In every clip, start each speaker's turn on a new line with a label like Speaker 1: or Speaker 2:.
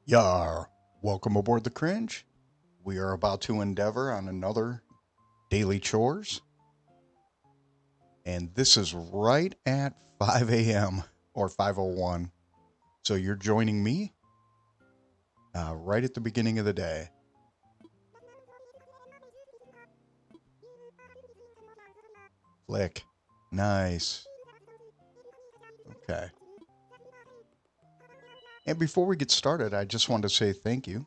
Speaker 1: Yar, welcome aboard the Cringe. We are about to endeavor on another daily chores, and this is right at 5 a.m. or 5:01. So you're joining me right at the beginning of the day. Click. Nice. Okay. And before we get started, I just wanted to say thank you.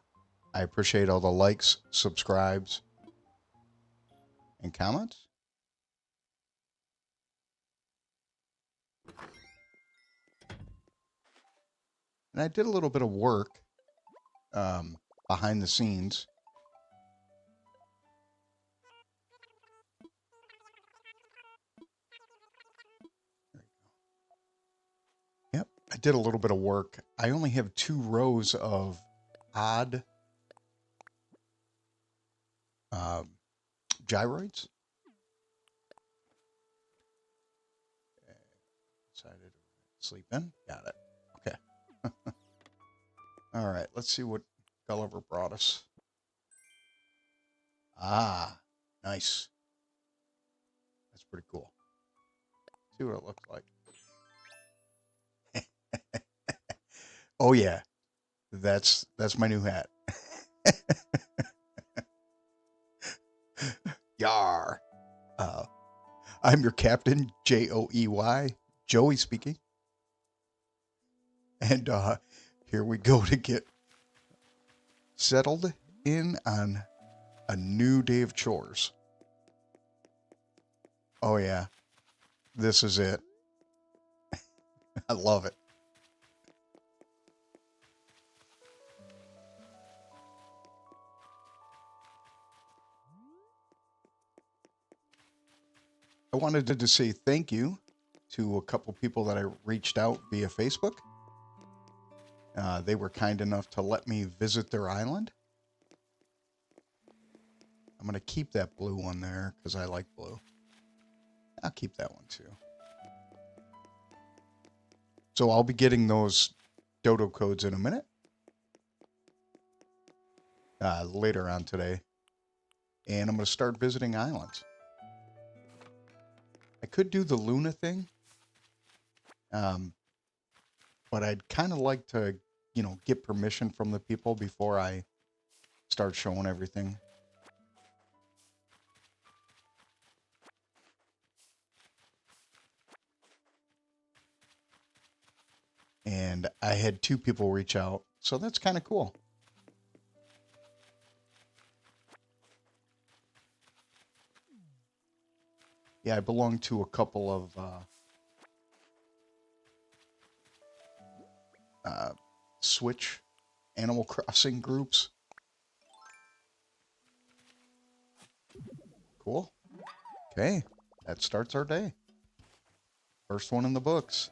Speaker 1: I appreciate all the likes, subscribes, and comments. And I did a little bit of work behind the scenes. Yep, I did a little bit of work. I only have 2 rows of odd um, gyroids. Decided to sleep in. Got it. Okay. All right. Let's see what Gulliver brought us. Ah, nice. That's pretty cool. See what it looks like. Oh yeah, that's my new hat. Yar. Uh, I'm your captain, Joey. Joey speaking. And here we go to get settled in on a new day of chores. Oh yeah, this is it. I love it. I wanted to say thank you to a couple people that I reached out via Facebook. They were kind enough to let me visit their island. I'm going to keep that blue one there because I like blue. I'll keep that one too. So I'll be getting those dodo codes in a minute. Later on today. And I'm going to start visiting islands. I could do the Luna thing. But I'd kind of like to, get permission from the people before I start showing everything. And I had 2 people reach out, so that's kind of cool. Yeah, I belong to a couple of Switch Animal Crossing groups. Cool. Okay, that starts our day. First one in the books.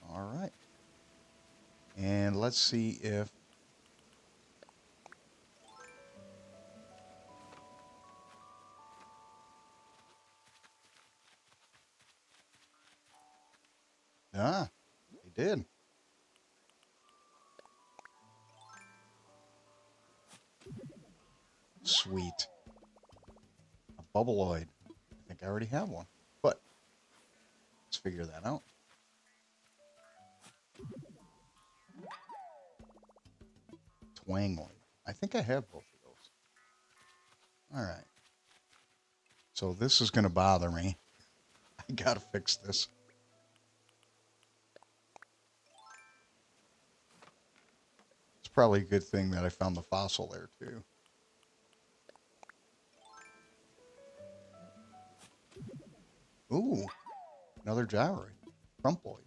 Speaker 1: All right. And let's see if... Ah, they did. Sweet. A Bubbleoid. I think I already have one. But let's figure that out. Twangoid. I think I have both of those. All right. So this is going to bother me. I got to fix this. It's probably a good thing that I found the fossil there, too. Ooh, another gyroid. Trumpoid.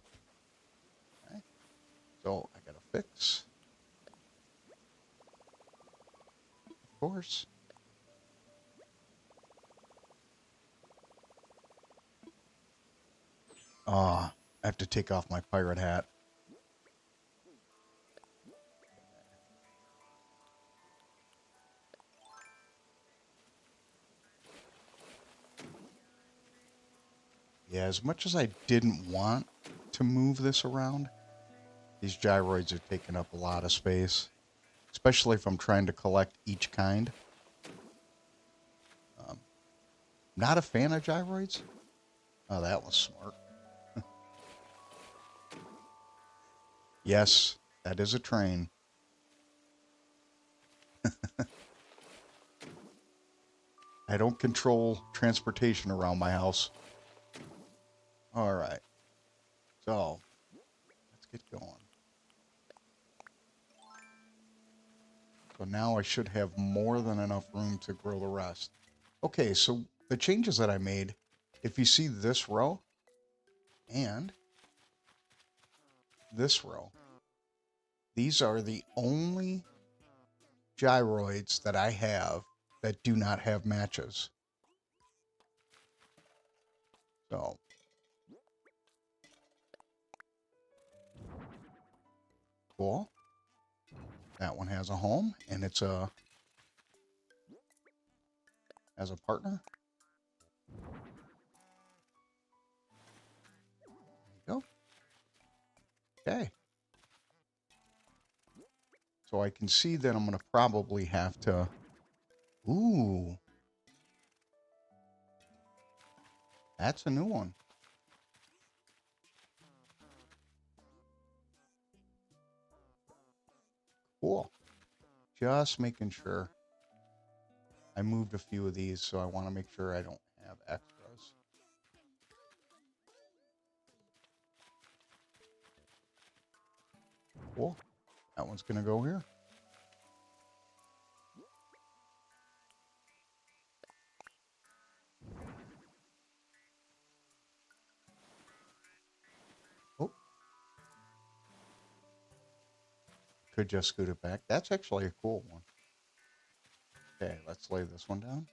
Speaker 1: Okay. So I got to fix. Of course. I have to take off my pirate hat. Yeah, as much as I didn't want to to move this around. These gyroids are taking up a lot of space, especially if I'm trying to collect each kind. Not a fan of gyroids. Oh, that was smart. Yes, that is a train. I don't control transportation around my house. All right. So, let's get going. So now I should have more than enough room to grow the rest. Okay, so the changes that I made, if you see this row and this row, these are the only gyroids that I have that do not have matches. So, cool. That one has a home, and it's has a partner. There you go. Okay. So I can see that I'm going to probably have to... Ooh. That's a new one. Cool. Just making sure. I moved a few of these, so I want to make sure I don't have extras. Cool. That one's going to go here. Oh. Could just scoot it back. That's actually a cool one. Okay, let's lay this one down.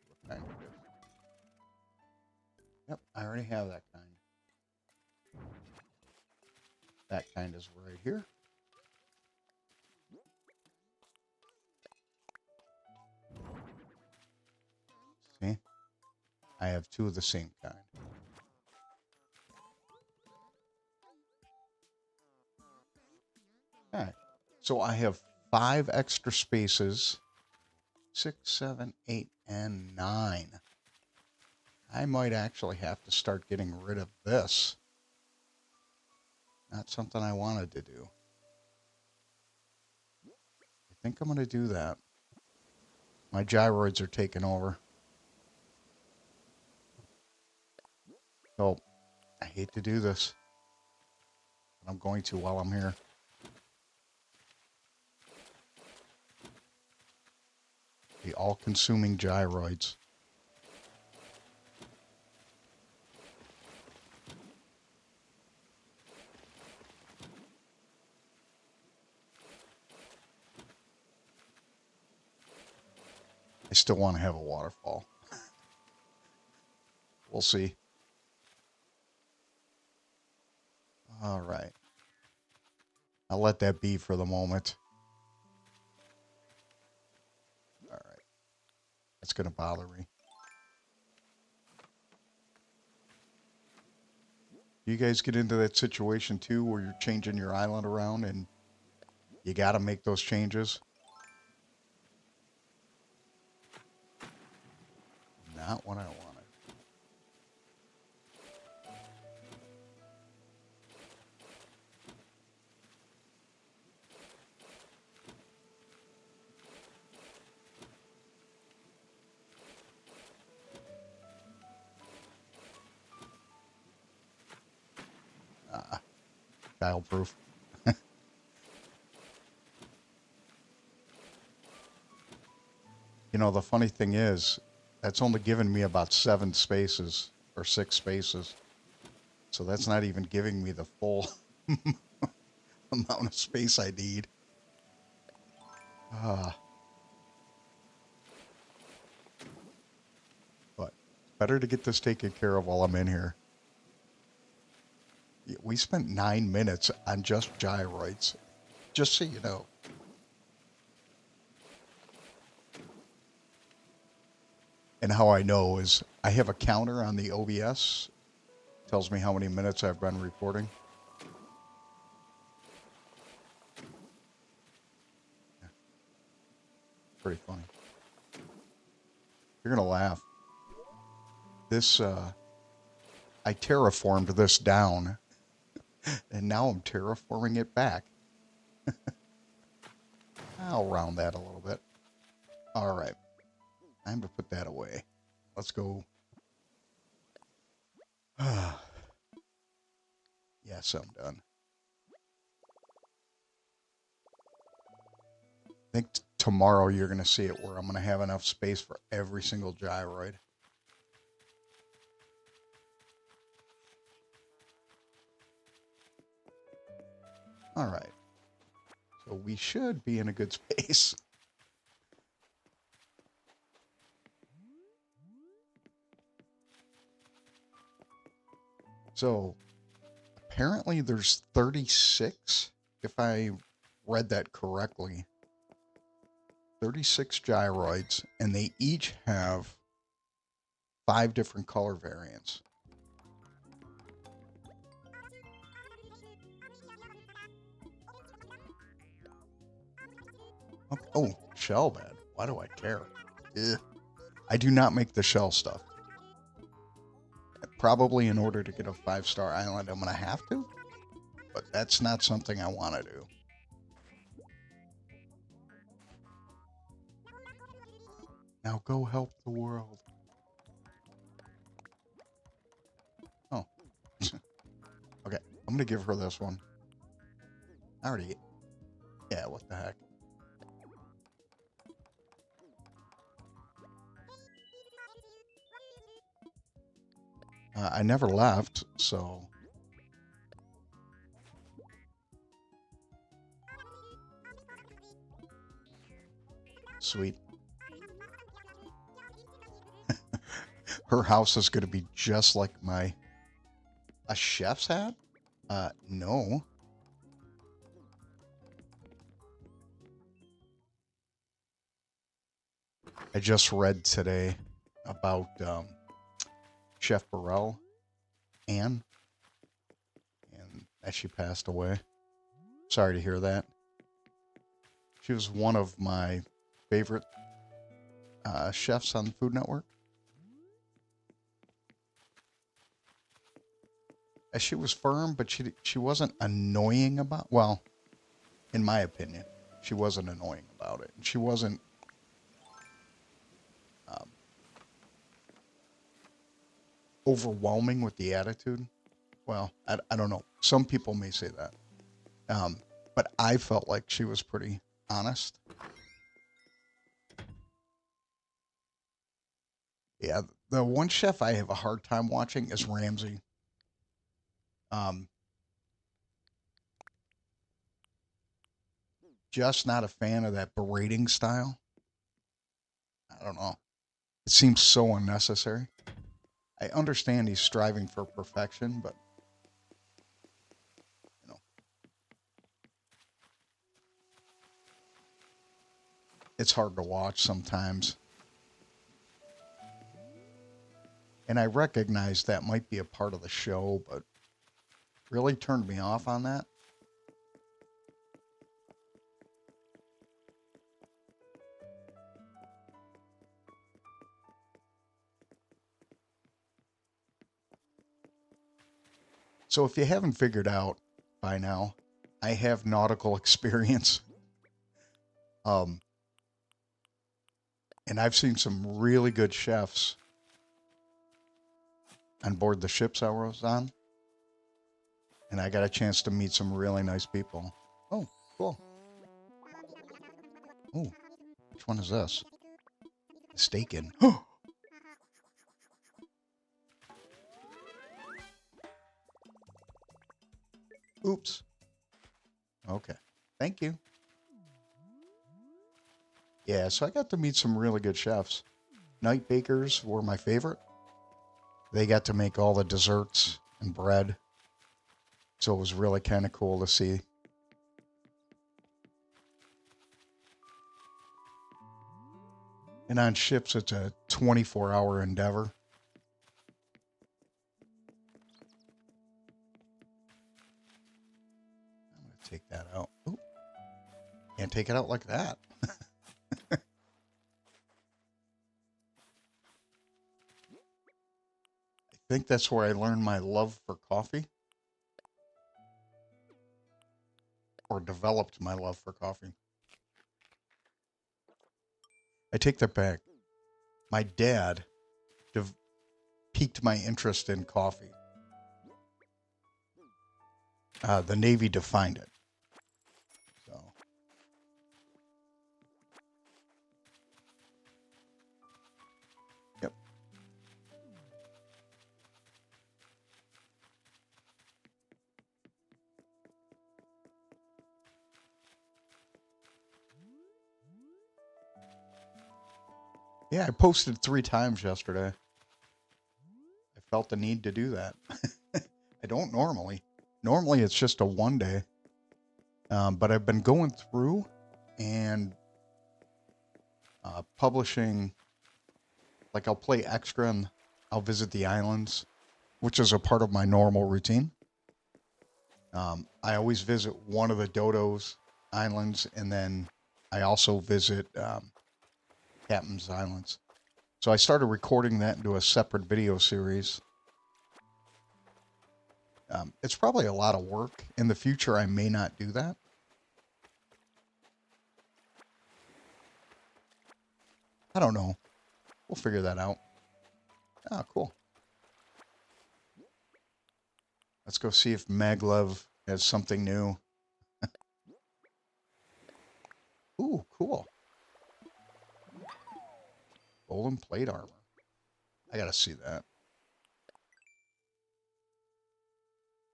Speaker 1: What kind it is. Yep, I already have that kind. That kind is right here. See? I have two of the same kind. Okay. So I have 5 extra spaces. 6, 7, 8, and 9. I might actually have to start getting rid of this. Not something I wanted to do. I think I'm going to do that. My gyroids are taking over. So, I hate to do this, but I'm going to while I'm here. The all-consuming gyroids. I still want to have a waterfall. We'll see. All right. I'll let that be for the moment. All right. That's going to bother me. You guys get into that situation too where you're changing your island around and you got to make those changes? Not what I wanted. Child-proof. You know, the funny thing is, that's only given me about 7 spaces or 6 spaces. So that's not even giving me the full amount of space I need. But better to get this taken care of while I'm in here. We spent 9 minutes on just gyroids, just so you know. And how I know is I have a counter on the OBS. Tells me how many minutes I've been recording. Yeah, pretty funny. You're going to laugh. This, I terraformed this down, and now I'm terraforming it back. I'll round that a little bit. All right. Time to put that away. Let's go. Yes, I'm done. I think tomorrow you're going to see it where I'm going to have enough space for every single gyroid. All right. So we should be in a good space. So apparently there's 36, if I read that correctly. 36 gyroids, and they each have 5 different color variants. Okay. Oh, shell bed. Why do I care? Ugh. I do not make the shell stuff. Probably in order to get a 5-star island, I'm going to have to. But that's not something I want to do. Now go help the world. Oh. Okay, I'm going to give her this one. I already... Yeah, what the heck. I never left, so... Sweet. Her house is going to be just like my... A chef's hat? No. I just read today about Chef Burrell, Anne, and that she passed away. Sorry to hear that. She was one of my favorite chefs on the Food Network. She was firm, but she wasn't annoying about... Well, in my opinion, she wasn't annoying about it. She wasn't... overwhelming with the attitude. Well, I don't know. Some people may say that. But I felt like she was pretty honest. Yeah, the one chef I have a hard time watching is Ramsay. Just not a fan of that berating style. I don't know. It seems so unnecessary. I understand he's striving for perfection, but you know, it's hard to watch sometimes. And I recognize that might be a part of the show, but really turned me off on that. So if you haven't figured out by now, I have nautical experience. And I've seen some really good chefs on board the ships I was on. And I got a chance to meet some really nice people. Oh, cool. Oh, which one is this? Mistaken. Oops. Okay. Thank you. Yeah, so I got to meet some really good chefs. Night bakers were my favorite. They got to make all the desserts and bread. So it was really kind of cool to see. And on ships, it's a 24-hour endeavor. I'm going to take that out. Ooh, can't take it out like that. I think that's where I learned my love for coffee. Or developed my love for coffee. I take that back. My dad piqued my interest in coffee. The Navy defined it. So, yep. Yeah, I posted 3 times yesterday. I felt the need to do that. I don't normally. Normally, it's just a one day. But I've been going through and publishing. Like, I'll play extra and I'll visit the islands, which is a part of my normal routine. I always visit one of the Dodo's islands, and then I also visit Captain's Islands. So I started recording that into a separate video series. It's probably a lot of work. In the future, I may not do that. I don't know. We'll figure that out. Oh, cool. Let's go see if Maglev has something new. Ooh, cool. Golden plate armor. I gotta see that.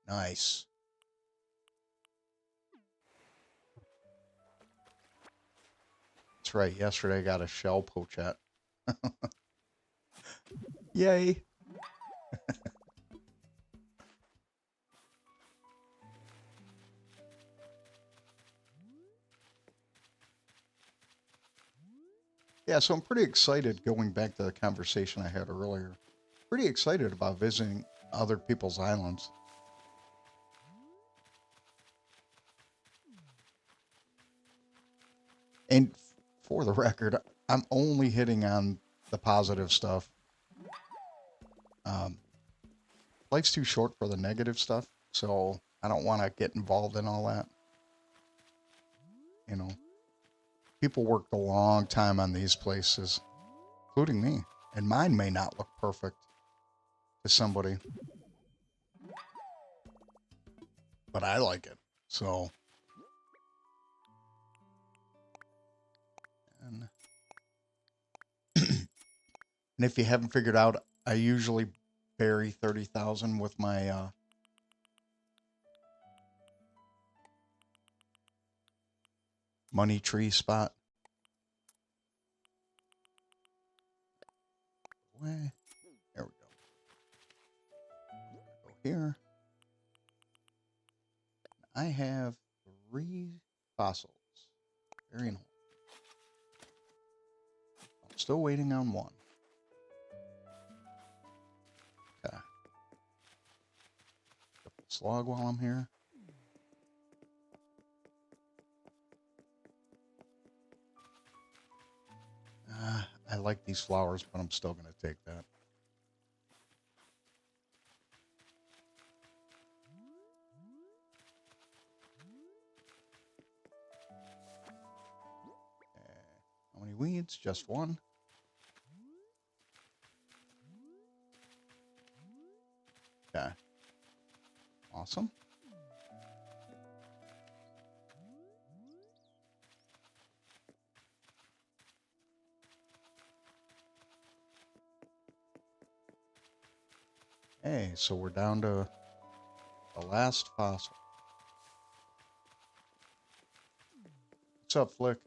Speaker 1: Nice. That's right. Yesterday I got a shell pochette. Yay. Yeah, so I'm pretty excited, going back to the conversation I had earlier. Pretty excited about visiting other people's islands. And for the record, I'm only hitting on the positive stuff. Life's too short for the negative stuff, so I don't want to get involved in all that. You know, people worked a long time on these places, including me, and mine may not look perfect to somebody, but I like it. So, and, and if you haven't figured out, I usually bury 30,000 with my money tree spot. There we go. Go here. I have 3 fossils. Burying hole. I'm still waiting on 1. Okay. Put the slog while I'm here. I like these flowers, but I'm still going to take that. How many weeds? Just 1. Okay. Awesome. Hey, so we're down to the last fossil. What's up, Flick?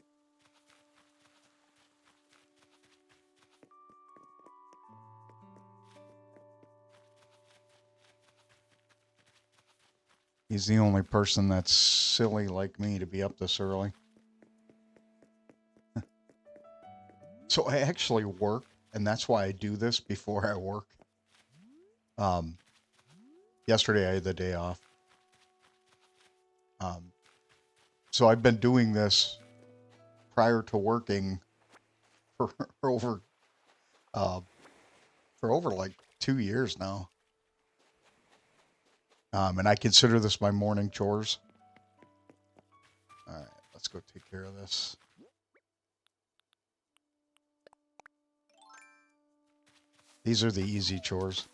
Speaker 1: He's the only person that's silly like me to be up this early. So I actually work, and that's why I do this before I work. Yesterday I had the day off. So I've been doing this prior to working for over like 2 years now. And I consider this my morning chores. All right, let's go take care of this. These are the easy chores.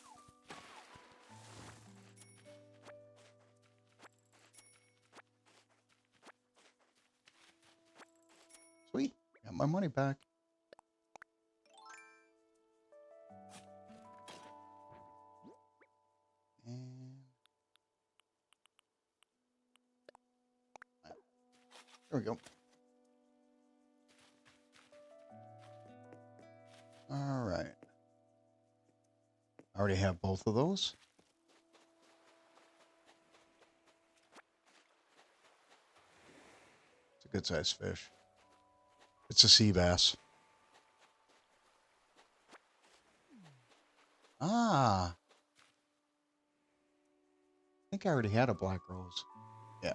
Speaker 1: Sweet, got my money back. And there we go. All right. I already have both of those. It's a good sized fish. It's a sea bass. Ah, I think I already had a black rose. Yeah.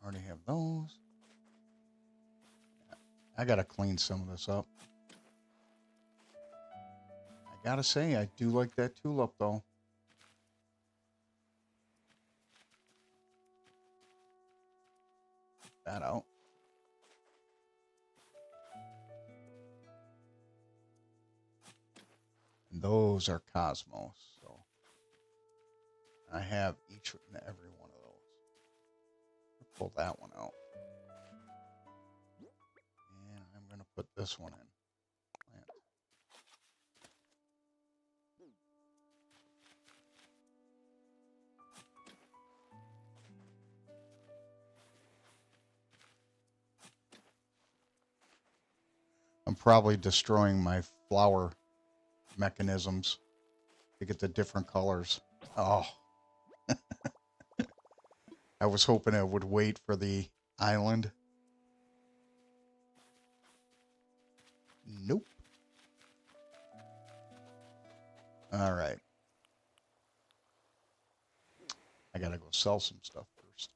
Speaker 1: Already have those. I gotta clean some of this up. I gotta say, I do like that tulip though. That out. And those are cosmos, so I have each and every one of those. I'll pull that one out. And I'm gonna put this one in. Plant. I'm probably destroying my flower mechanisms to get the different colors. Oh, I was hoping I would wait for the island. Nope. All right. I gotta go sell some stuff first.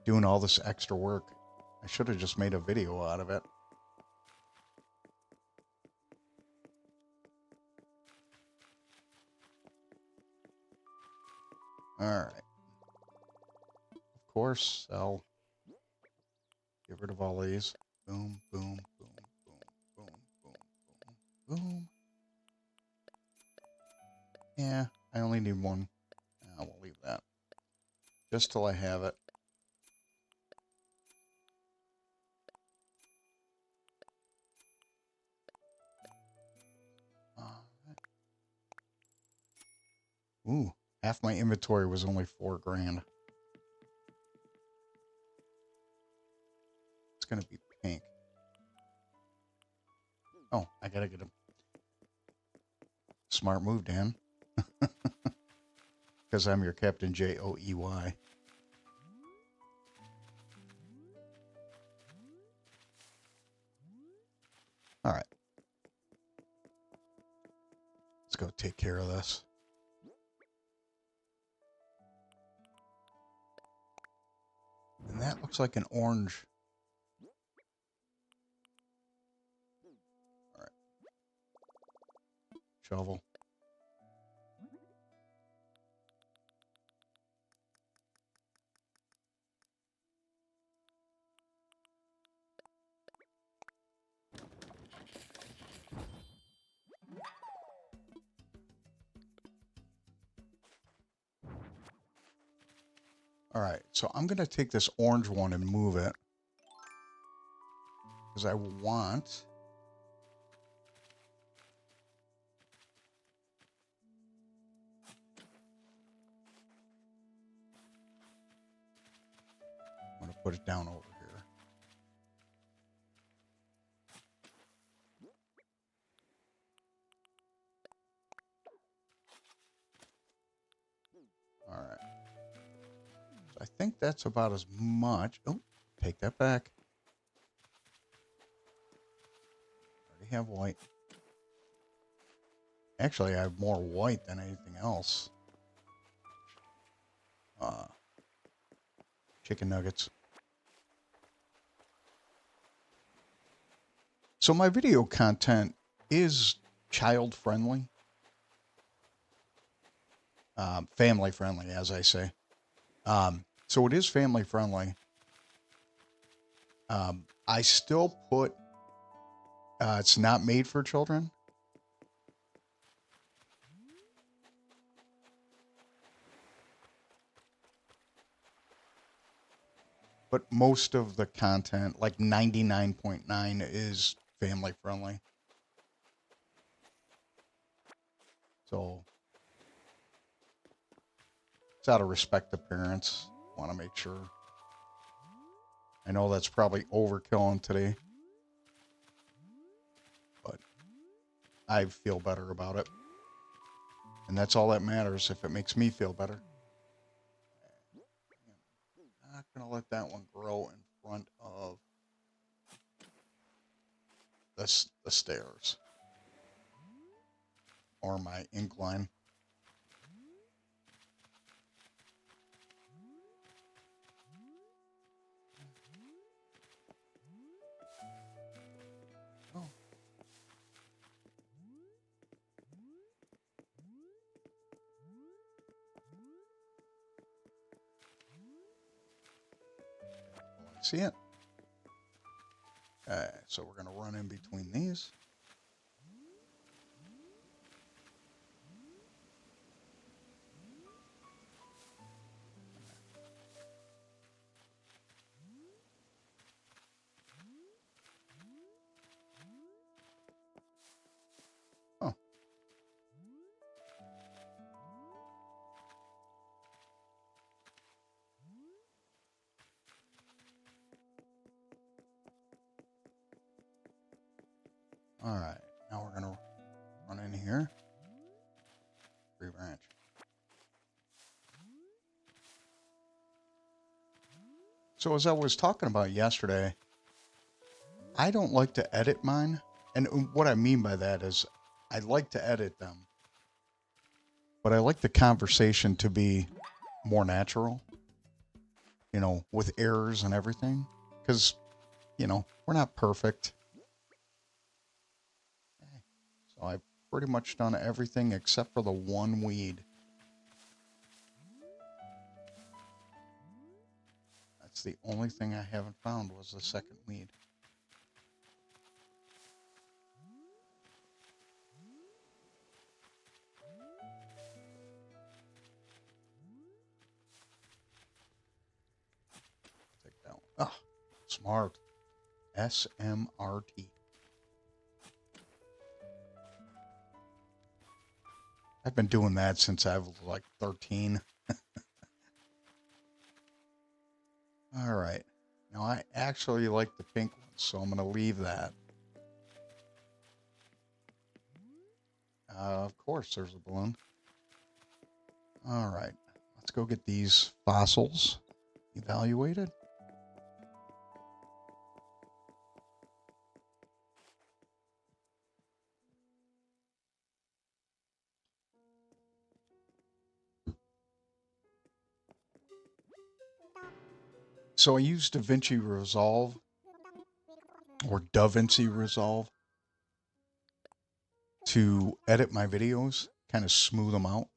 Speaker 1: Doing all this extra work. I should have just made a video out of it. All right. Of course, I'll get rid of all these. Boom, boom, boom, boom, boom, boom, boom, boom. Yeah, I only need one. I will leave that. Just till I have it. Ooh, half my inventory was only $4 grand. It's gonna be pink. Oh, I gotta get a smart move, Dan. Because I'm your Captain Joey. All right. Let's go take care of this. And that looks like an orange. All right. Shovel. All right, so I'm going to take this orange one and move it. Because I want... I'm going to put it down over here. All right. think that's about as much. Oh, take that back. Already have white. Actually, I have more white than anything else. Chicken nuggets. So my video content is child friendly, family friendly, as I say. So it is family friendly. I still put, it's not made for children. But most of the content, like 99.9, is family friendly. So it's out of respect to parents. Want to make sure. I know that's probably overkill today, but I feel better about it. And that's all that matters if it makes me feel better. I'm not going to let that one grow in front of the stairs or my incline. Oh. See it? So we're going to run in between these. Oh. All right. Now we're going to run in here. Tree branch. So as I was talking about yesterday, I don't like to edit mine. And what I mean by that is I like to edit them, but I like the conversation to be more natural, you know, with errors and everything. Because, you know, we're not perfect. So I've pretty much done everything except for the one weed. That's the only thing I haven't found was the second weed. Take that one. Oh, smart. SMRT. I've been doing that since I was like 13. All right. Now, I actually like the pink one, so I'm going to leave that. Of course, there's a balloon. All right. Let's go get these fossils evaluated. So I use Davinci Resolve or Davinci Resolve to edit my videos, kind of smooth them out,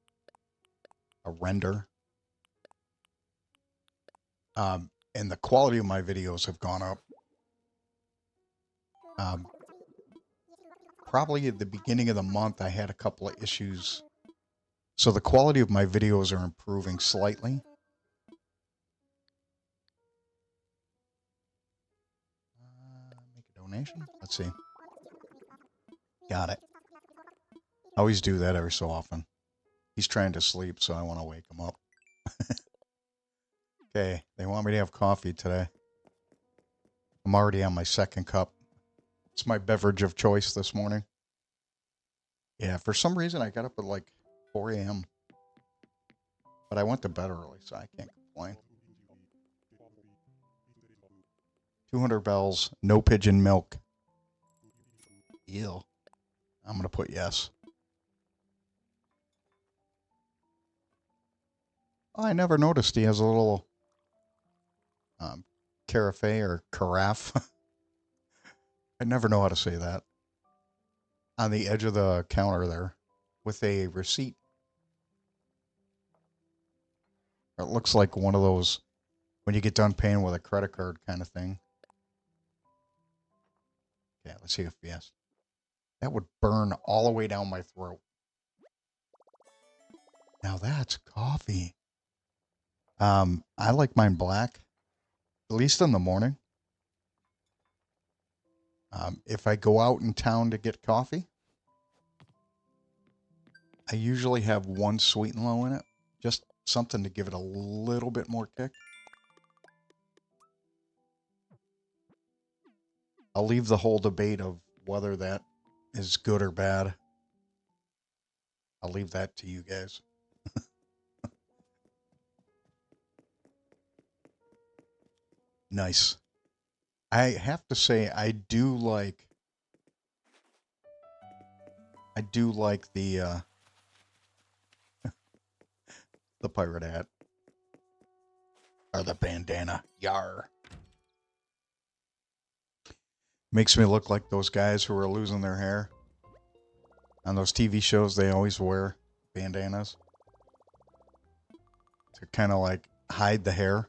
Speaker 1: a render. And the quality of my videos have gone up. Probably at the beginning of the month, I had a couple of issues. So the quality of my videos are improving slightly. Make a donation. Let's see. Got it. I always do that every so often. He's trying to sleep, so I want to wake him up. Okay, they want me to have coffee today. I'm already on my second cup. It's my beverage of choice this morning. Yeah, for some reason I got up at like 4 a.m. But I went to bed early, so I can't complain. 200 bells, no pigeon milk. Ew. I'm going to put yes. Oh, I never noticed he has a little carafe or carafe. I never know how to say that. On the edge of the counter there with a receipt. It looks like one of those when you get done paying with a credit card kind of thing. Okay, let's see if yes. That would burn all the way down my throat. Now that's coffee. I like mine black, at least in the morning. If I go out in town to get coffee, I usually have one sweet and low in it. Just something to give it a little bit more kick. I'll leave the whole debate of whether that is good or bad. I'll leave that to you guys. Nice. I have to say, I do like the the pirate hat. Or the bandana. Yar. Makes me look like those guys who are losing their hair. On those TV shows, they always wear bandanas. To kind of like hide the hair.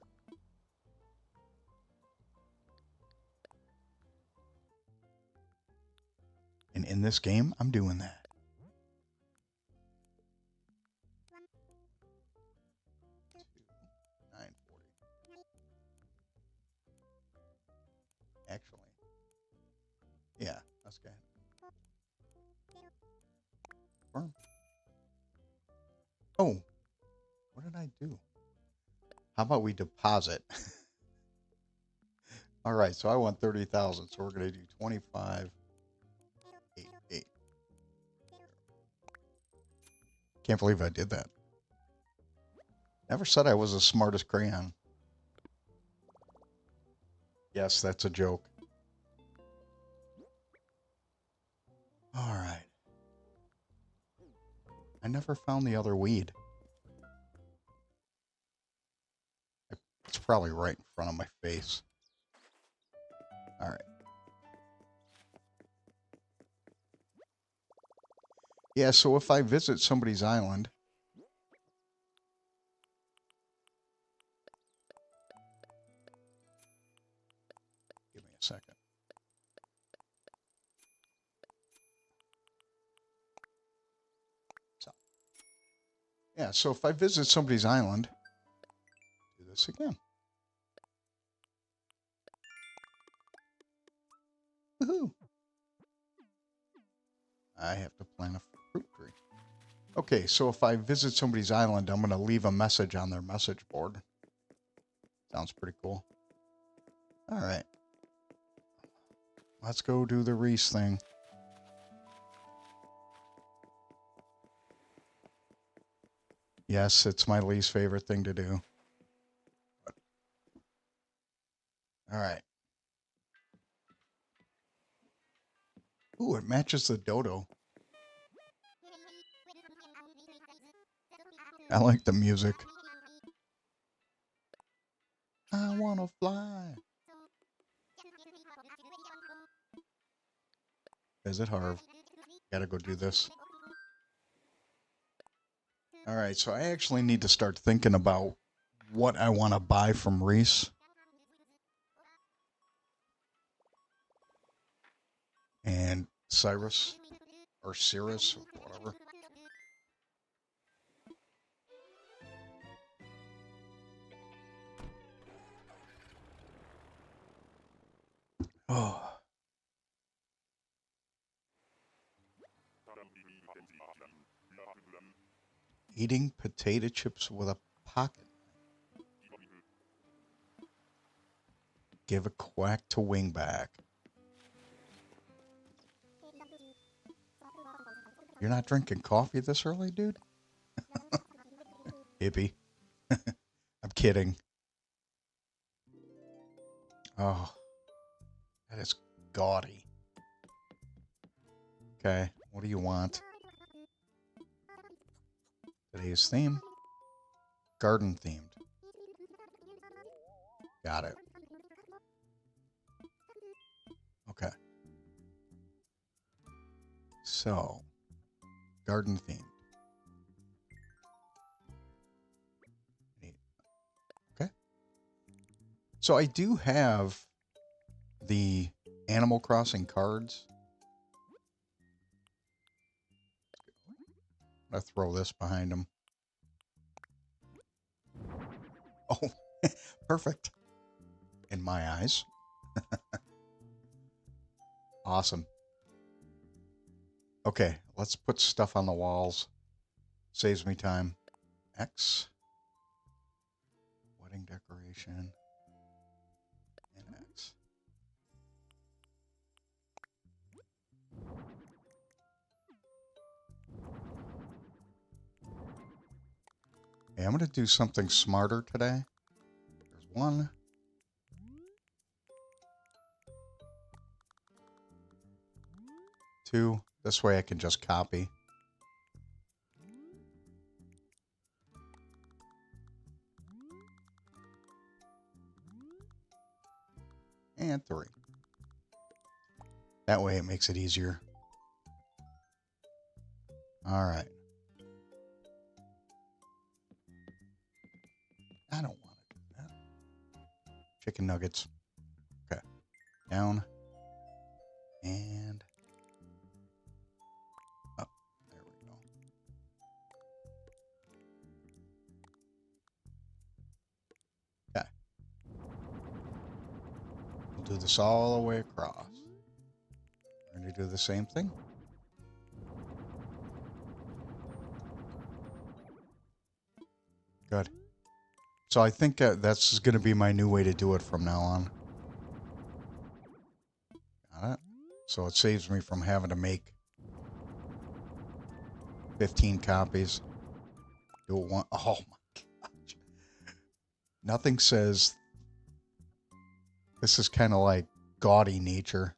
Speaker 1: And in this game, I'm doing that. Actually. Yeah, that's good. Oh, what did I do? How about we deposit? All right, so I want 30,000, so we're going to do 25, 8, 8. Can't believe I did that. Never said I was the smartest crayon. Yes, that's a joke. All right. I never found the other weed. It's probably right in front of my face. All right. Yeah, so if I visit somebody's island... Give me a second. So, yeah, so if I visit somebody's island... Do this again. Woohoo! I have to plant a fruit tree. Okay, so if I visit somebody's island, I'm going to leave a message on their message board. Sounds pretty cool. All right. Let's go do the Reese thing. Yes, it's my least favorite thing to do. All right. Ooh, it matches the dodo. I like the music. I want to fly. Visit Harv. Gotta go do this. All right, so I actually need to start thinking about what I want to buy from Reese. And Cyrus, or Cirrus, or whatever. Oh. Eating potato chips with a pocket. Give a quack to Wingback. You're not drinking coffee this early, dude? Hippie. I'm kidding. Oh. That is gaudy. Okay, what do you want? Today's theme? Garden themed. Got it. Okay. So, garden themed. Okay. So I do have the Animal Crossing cards. I'm going to throw this behind them. Oh, perfect. In my eyes. Awesome. Okay, let's put stuff on the walls. Saves me time. X. Wedding decoration. And X. Okay, I'm going to do something smarter today. There's 1. 2. This way I can just copy. And 3. That way it makes it easier. All right. I don't want to do that. Chicken nuggets. Okay. Down. And up. There we go. Okay. We'll do this all the way across. We're going to do the same thing. Good. So I think that's going to be my new way to do it from now on. Got it? So it saves me from having to make 15 copies. Do it one. Oh my gosh. Nothing says this is kind of like gaudy nature.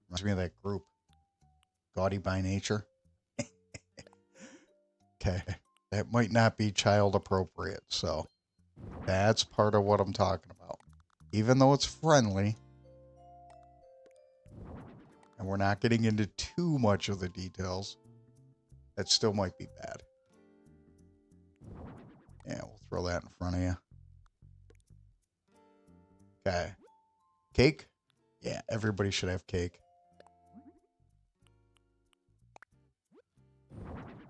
Speaker 1: Reminds me of that group. Gaudy by Nature. Okay. That might not be child appropriate, so that's part of what I'm talking about. Even though it's friendly, and we're not getting into too much of the details, that still might be bad. Yeah, we'll throw that in front of you. Okay. Cake? Yeah, everybody should have cake.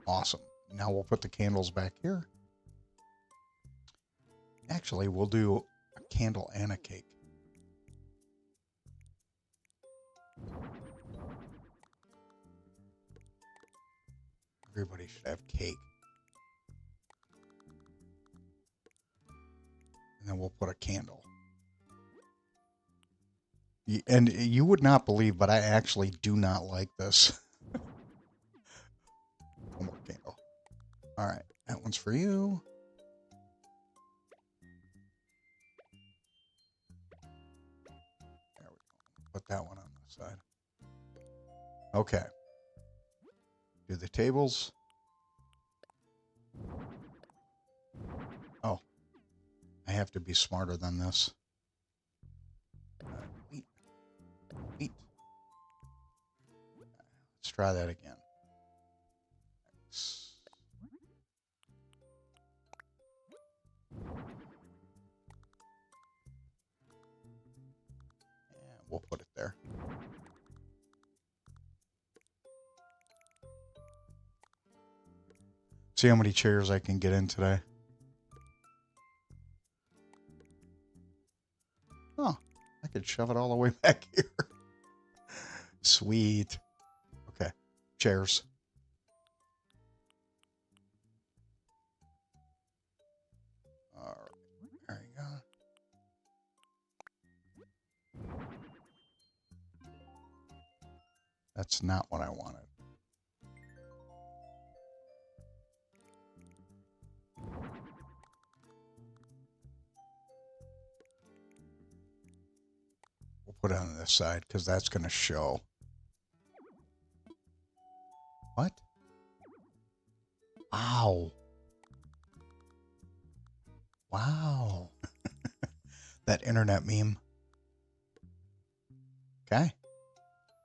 Speaker 1: Awesome. Now we'll put the candles back here. Actually, we'll do a candle and a cake. Everybody should have cake. And then we'll put a candle. And you would not believe, but I actually do not like this. One more candle. All right, that one's for you. There we go. Put that one on the side. Okay. Do the tables. Oh, I have to be smarter than this. Wheat. Wheat. Let's try that again. Yeah, we'll put it there. See how many chairs I can get in today. Oh, I could shove it all the way back here. Sweet. Okay, chairs. All right, there you go. That's not what I wanted. put it on this side because that's going to show. What? Ow. Wow. That internet meme. Okay.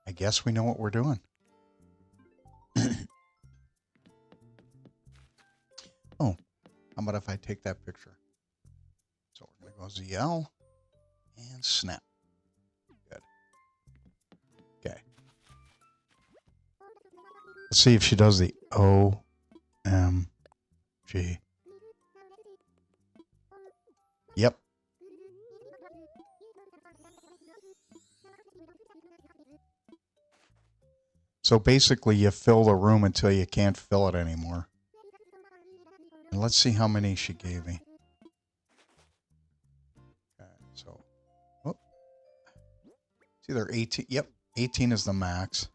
Speaker 1: I guess we know what we're doing. Oh, how about if I take that picture? So we're going to go ZL and snap. Good. Okay. Let's see if she does the OMG. Yep. So basically you fill the room until you can't fill it anymore. And let's see how many she gave me. Okay, so, oh, it's either 18. Yep, 18 is the max.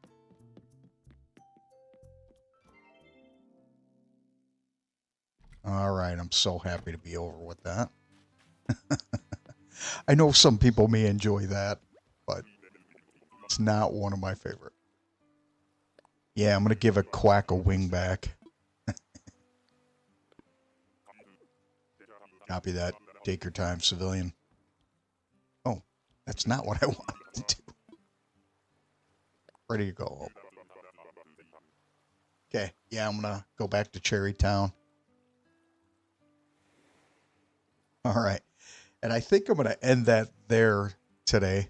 Speaker 1: All right, I'm so happy to be over with that. I know some people may enjoy that, but it's not one of my favorite. Yeah, I'm going to give a quack a wing back. Copy that. Take your time, civilian. Oh, that's not what I wanted to do. Ready to go. Okay, yeah, I'm going to go back to Cherry Town. All right. And I think I'm going to end that there today.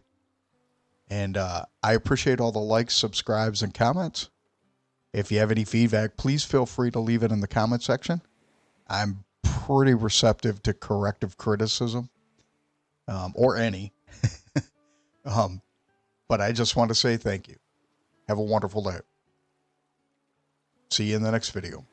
Speaker 1: And I appreciate all the likes, subscribes, and comments. If you have any feedback, please feel free to leave it in the comment section. I'm pretty receptive to corrective criticism, or any. But I just want to say thank you. Have a wonderful day. See you in the next video.